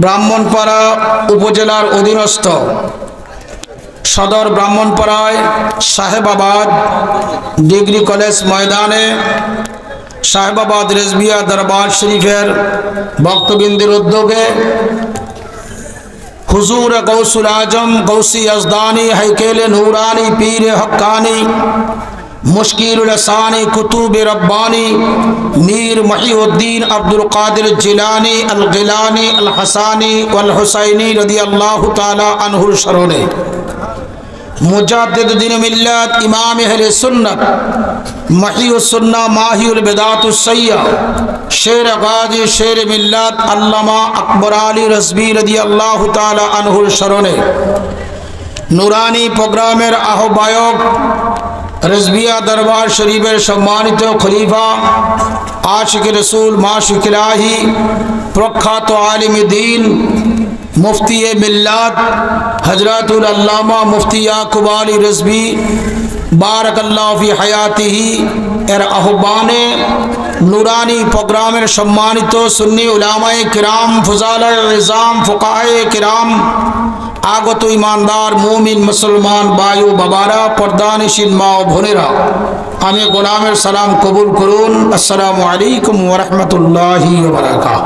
ব্রাহ্মণপাড়া উপজেলার অধীনস্থ সদর ব্রাহ্মণপাড়ায় সাহেবাবাদ ডিগ্রি কলেজ ময়দানে সাহেবাবাদ রেজবিয়া দরবার শরীফের ভক্তবৃন্দের উদ্যোগে হুজুর গৌসুল আজম গৌসি यज़दानी हैकेल नूरानी पीर हक्कानी मुश्किल लसानी कुतुब रब्बानी मीर मुहीउद्दीन अब्दुल कादिर जिलानी अल गिलानी अल हसानी वल हुसैनी रदियल्लाहु ताला अन्हुर शरोने मुजाद्दिद दीन मिल्लत इमाम अहले सुन्नत महीउस सुन्ना माहिउल बिदातुस सय्या शेर गाजी शेर मिल्लत अल्लामा अकबर अली रज़वी रदियल्लाहु ताला अन्हुर शरोने नूरानी प्रोग्रामेर आह्वायक रज़विया दरबार शरीफेर सम्मानित खलीफा आशिक रसूल माशिक इलाही प्रख्यात आलिम दीन मुफ्ती मिल्लत हजरतुल अल्लामा मुफ्ती याकूब अली रज़वी बारकल्लाहु फी हयातिही एर आह्वाने नूरानी प्रोग्रामेर सम्मानित सुन्नी उलामाए किराम फुजालाए इज़ाम फुकाहाए किराम आगत ईमानदार मुमिन मुसलमान बायु बाबारा पर्दानिशीन मा ओ बोनेरा आमी गोलामेर सलाम कबूल करुन। अस्सलामु आलैकुम व रहमतुल्लाहि व बाराकातुहू।